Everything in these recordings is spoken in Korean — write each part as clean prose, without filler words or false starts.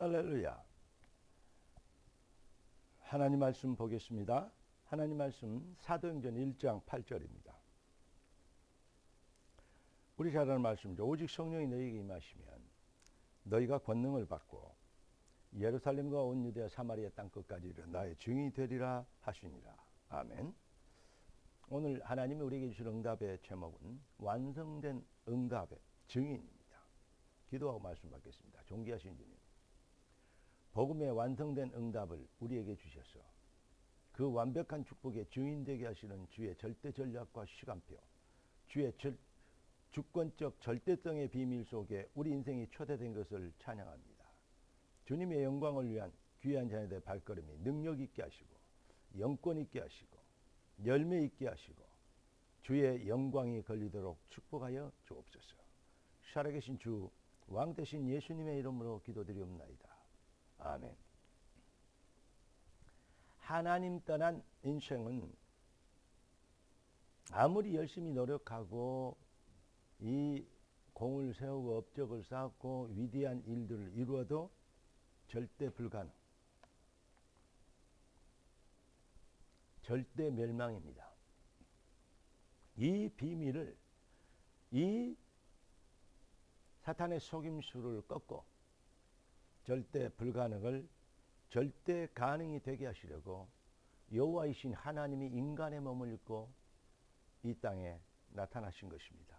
할렐루야. 하나님 말씀 보겠습니다. 하나님 말씀 사도행전 1장 8절입니다. 우리 잘 아는 말씀이죠. 오직 성령이 너희에게 임하시면 너희가 권능을 받고 예루살렘과 온 유대와 사마리아 땅끝까지 이르러 나의 증인이 되리라 하시니라. 아멘. 오늘 하나님이 우리에게 주신 응답의 제목은 완성된 응답의 증인입니다. 기도하고 말씀 받겠습니다. 존귀하신 주님, 복음의 완성된 응답을 우리에게 주셔서 그 완벽한 축복의 증인되게 하시는 주의 절대 전략과 시간표, 주의 주권적 절대성의 비밀 속에 우리 인생이 초대된 것을 찬양합니다. 주님의 영광을 위한 귀한 자녀들의 발걸음이 능력 있게 하시고 영권 있게 하시고 열매 있게 하시고 주의 영광이 걸리도록 축복하여 주옵소서. 살아계신 주 왕 되신 예수님의 이름으로 기도드리옵나이다. 아멘. 하나님 떠난 인생은 아무리 열심히 노력하고 이 공을 세우고 업적을 쌓고 위대한 일들을 이루어도 절대 불가능, 절대 멸망입니다. 이 비밀을, 이 사탄의 속임수를 꺾고 절대 불가능을 절대 가능이 되게 하시려고 여호와이신 하나님이 인간의 몸을 입고 이 땅에 나타나신 것입니다.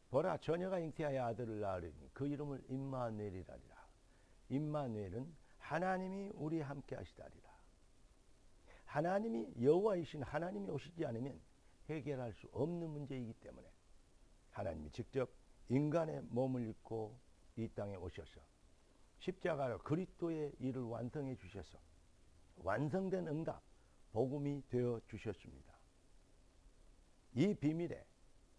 보라, 처녀가 잉태하여 아들을 낳으리니 그 이름을 임마누엘이라리라. 임마누엘은 하나님이 우리 함께 하시다리라. 하나님이, 여호와이신 하나님이 오시지 않으면 해결할 수 없는 문제이기 때문에 하나님이 직접 인간의 몸을 입고 이 땅에 오셔서 십자가로 그리스도의 일을 완성해 주셔서 완성된 응답, 복음이 되어 주셨습니다. 이 비밀에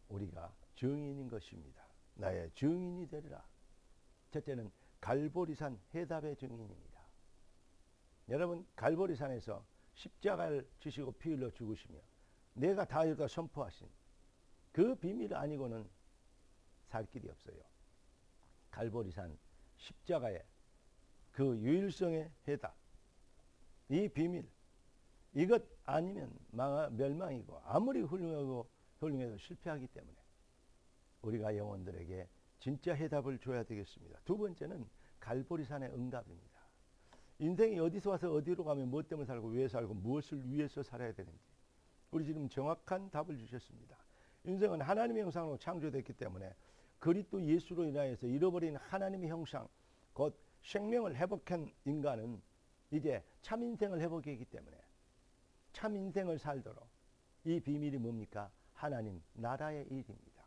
우리가 증인인 것입니다. 나의 증인이 되리라. 첫째는 갈보리산 해답의 증인입니다. 여러분, 갈보리산에서 십자가를 지시고 피 흘려 죽으시며 내가 다 이루다 선포하신 그 비밀 아니고는 살 길이 없어요. 갈보리산 십자가의 그 유일성의 해답, 이 비밀, 이것 아니면 멸망이고 아무리 훌륭해도 실패하기 때문에 우리가 영혼들에게 진짜 해답을 줘야 되겠습니다. 두 번째는 갈보리산의 응답입니다. 인생이 어디서 와서 어디로 가면 무엇 때문에 살고 왜 살고 무엇을 위해서 살아야 되는지 우리 지금 정확한 답을 주셨습니다. 인생은 하나님의 형상으로 창조됐기 때문에 그리스도 예수로 인하여서 잃어버린 하나님의 형상, 곧 생명을 회복한 인간은 이제 참 인생을 회복했기 때문에 참 인생을 살도록 이 비밀이 뭡니까? 하나님 나라의 일입니다.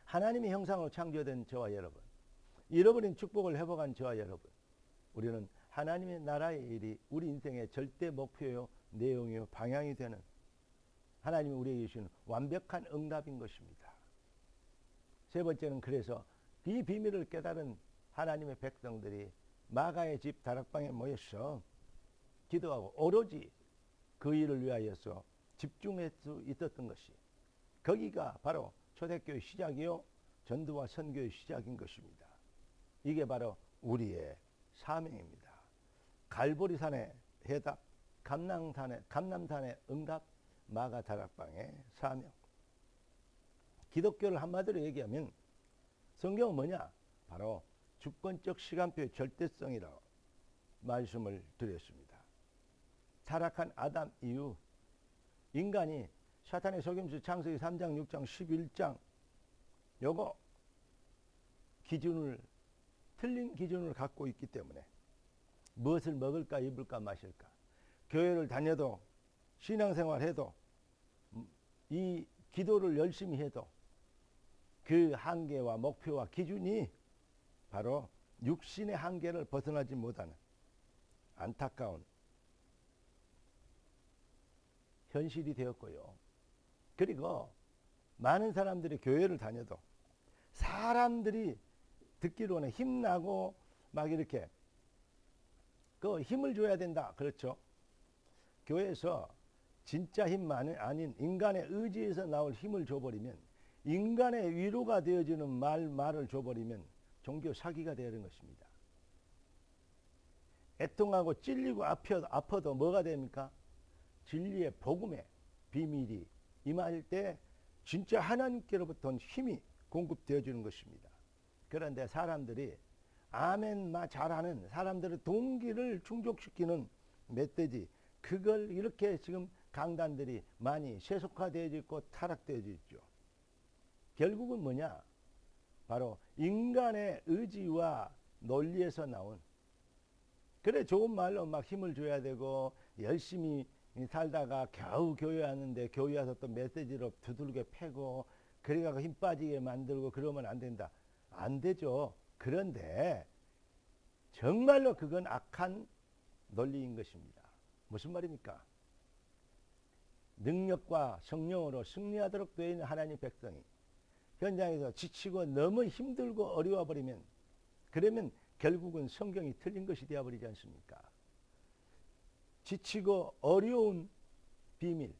하나님의 형상으로 창조된 저와 여러분, 잃어버린 축복을 회복한 저와 여러분, 우리는 하나님의 나라의 일이 우리 인생의 절대 목표요, 내용이요, 방향이 되는 하나님이 우리에게 주시는 완벽한 응답인 것입니다. 세 번째는 그래서 이 비밀을 깨달은 하나님의 백성들이 마가의 집 다락방에 모여서 기도하고 오로지 그 일을 위하여서 집중할 수 있었던 것이, 거기가 바로 초대교회 시작이요 전도와 선교의 시작인 것입니다. 이게 바로 우리의 사명입니다. 갈보리산의 해답, 감남산의 응답, 마가 다락방의 사명. 기독교를 한마디로 얘기하면 성경은 뭐냐? 바로 주권적 시간표의 절대성이라고 말씀을 드렸습니다. 타락한 아담 이후 인간이 사탄의 속임수 창세기 3장, 6장, 11장 요거 기준을, 틀린 기준을 갖고 있기 때문에 무엇을 먹을까 입을까 마실까, 교회를 다녀도 신앙생활해도 이 기도를 열심히 해도 그 한계와 목표와 기준이 바로 육신의 한계를 벗어나지 못하는 안타까운 현실이 되었고요. 그리고 많은 사람들이 교회를 다녀도 사람들이 듣기로는 힘나고 막 이렇게 그 힘을 줘야 된다. 그렇죠? 교회에서 진짜 힘 아닌 인간의 의지에서 나올 힘을 줘버리면, 인간의 위로가 되어지는 말을 줘버리면 종교 사기가 되는 것입니다. 애통하고 찔리고 아파도 뭐가 됩니까? 진리의 복음의 비밀이 임할 때 진짜 하나님께로부터 힘이 공급되어 주는 것입니다. 그런데 사람들이 아멘 마 잘하는 사람들의 동기를 충족시키는 멧돼지, 그걸 이렇게 지금 강단들이 많이 세속화되어 있고 타락되어 있죠. 결국은 뭐냐? 바로 인간의 의지와 논리에서 나온, 그래 좋은 말로 막 힘을 줘야 되고 열심히 살다가 겨우 교회 왔는데 교회 와서 또 메시지로 두들겨 패고 그래가지고 힘 빠지게 만들고 그러면 안 된다. 안 되죠. 그런데 정말로 그건 악한 논리인 것입니다. 무슨 말입니까? 능력과 성령으로 승리하도록 되어 있는 하나님 백성이 현장에서 지치고 너무 힘들고 어려워 버리면, 그러면 결국은 성경이 틀린 것이 되어버리지 않습니까? 지치고 어려운 비밀,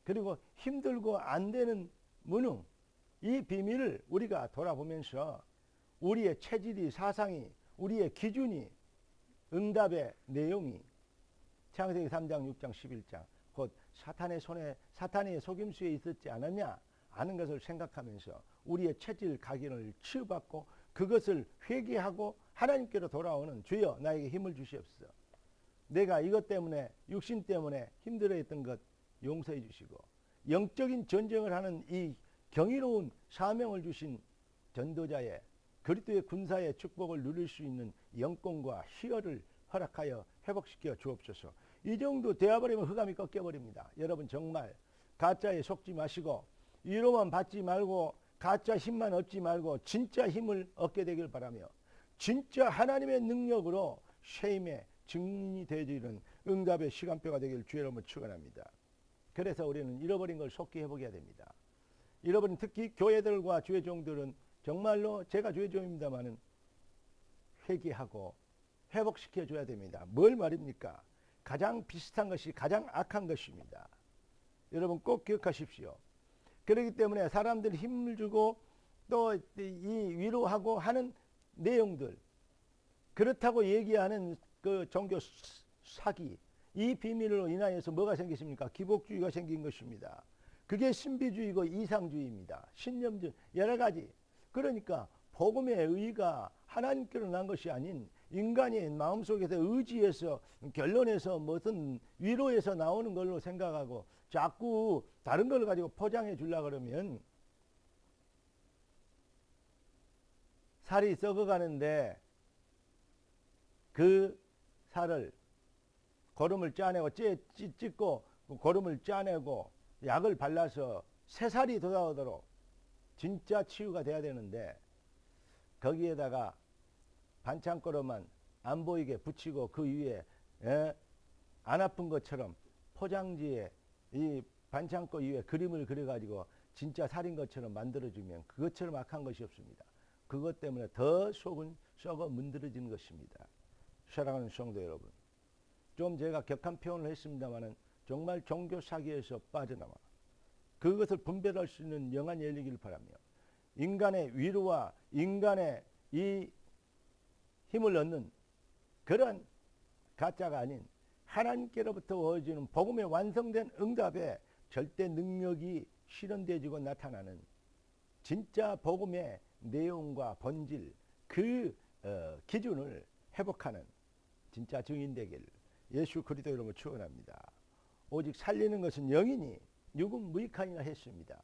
그리고 힘들고 안 되는 무능, 이 비밀을 우리가 돌아보면서 우리의 체질이, 사상이, 우리의 기준이, 응답의 내용이 창세기 3장, 6장, 11장 곧 사탄의 손에, 사탄의 속임수에 있었지 않았냐 하는 것을 생각하면서 우리의 체질 각인을 치유받고 그것을 회개하고 하나님께로 돌아오는 주여 나에게 힘을 주시옵소서. 내가 이것 때문에 육신 때문에 힘들어했던 것 용서해 주시고 영적인 전쟁을 하는 이 경이로운 사명을 주신 전도자의 그리스도의 군사의 축복을 누릴 수 있는 영권과 희열을 허락하여 회복시켜 주옵소서. 이 정도 되어버리면 흑암이 꺾여버립니다. 여러분 정말 가짜에 속지 마시고 위로만 받지 말고 가짜 힘만 얻지 말고 진짜 힘을 얻게 되길 바라며 진짜 하나님의 능력으로 쉐임의 증인이 되어지는 응답의 시간표가 되길 주의 이름으로 축원합니다. 그래서 우리는 잃어버린 걸 속히 회복해야 됩니다. 잃어버린 특히 교회들과 주의 종들은 정말로 제가 주의 종입니다마는 회개하고 회복시켜 줘야 됩니다. 뭘 말입니까? 가장 비슷한 것이 가장 악한 것입니다. 여러분 꼭 기억하십시오. 그렇기 때문에 사람들 힘을 주고 또 이 위로하고 하는 내용들, 그렇다고 얘기하는 그 종교 사기, 이 비밀로 인하여서 뭐가 생기십니까? 기복주의가 생긴 것입니다. 그게 신비주의고 이상주의입니다. 신념주의 여러 가지. 그러니까 복음의 의의가 하나님께로 난 것이 아닌 인간의 마음속에서 의지에서 결론에서 무슨 위로에서 나오는 걸로 생각하고 자꾸 다른 걸 가지고 포장해 주려고 그러면 살이 썩어가는데 그 살을 거름을 짜내고 찢고 거름을 짜내고 약을 발라서 새살이 돋아오도록 진짜 치유가 돼야 되는데 거기에다가 반창고로만 안 보이게 붙이고 그 위에 안 아픈 것처럼 포장지에 이 반창고 위에 그림을 그려가지고 진짜 살인 것처럼 만들어주면 그것처럼 악한 것이 없습니다. 그것 때문에 더 속은 썩어 문드러지는 것입니다. 사랑하는 성도 여러분, 좀 제가 격한 표현을 했습니다마는 정말 종교 사기에서 빠져나와 그것을 분별할 수 있는 영안 열리기를 바라며 인간의 위로와 인간의 이 힘을 얻는 그런 가짜가 아닌 하나님께로부터 오어지는 복음의 완성된 응답에 절대 능력이 실현되어지고 나타나는 진짜 복음의 내용과 본질, 그 기준을 회복하는 진짜 증인 되기를 예수 그리스도 이름으로 축원합니다. 오직 살리는 것은 영이니 육은 무익하니라 했습니다.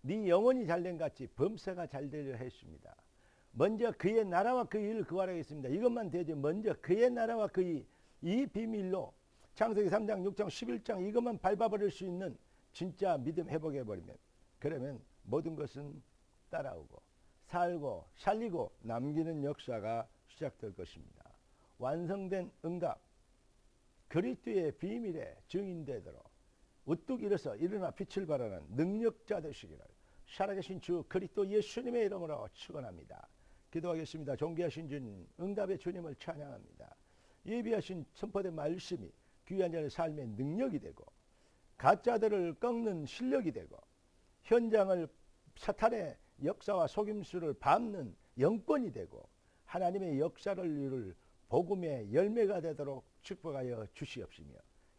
네 영혼이 잘된 같이 범사가 잘되려 했습니다. 먼저 그의 나라와 그 일을 구하라 했습니다. 이것만 되지 먼저 그의 나라와 그 일, 이 비밀로 창세기 3장 6장 11장 이것만 밟아버릴 수 있는 진짜 믿음 회복해버리면 그러면 모든 것은 따라오고 살고 살리고 남기는 역사가 시작될 것입니다. 완성된 응답, 그리스도의 비밀에 증인되도록 우뚝 일어서 일어나 빛을 발하는 능력자 되시기를 살아계신 주 그리스도 예수님의 이름으로 축원합니다. 기도하겠습니다. 존귀하신 주님, 응답의 주님을 찬양합니다. 예비하신 선포된 말씀이 귀한 자의 삶의 능력이 되고 가짜들을 꺾는 실력이 되고 현장을 사탄의 역사와 속임수를 밟는 영권이 되고 하나님의 역사를 이룰 복음의 열매가 되도록 축복하여 주시옵시며,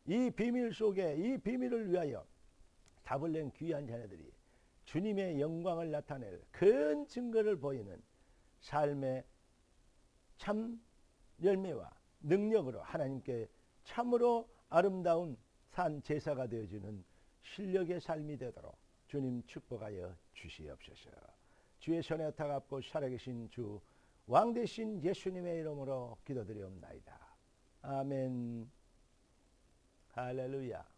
이 비밀 속에 이 비밀을 위하여 답을 낸 귀한 자녀들이 주님의 영광을 나타낼 큰 증거를 보이는 삶의 참 열매와 능력으로 하나님께 참으로 아름다운 산 제사가 되어주는 실력의 삶이 되도록 주님 축복하여 주시옵소서. 주의 손에 타갑고 살아계신 주 왕되신 예수님의 이름으로 기도드리옵나이다. 아멘. 할렐루야.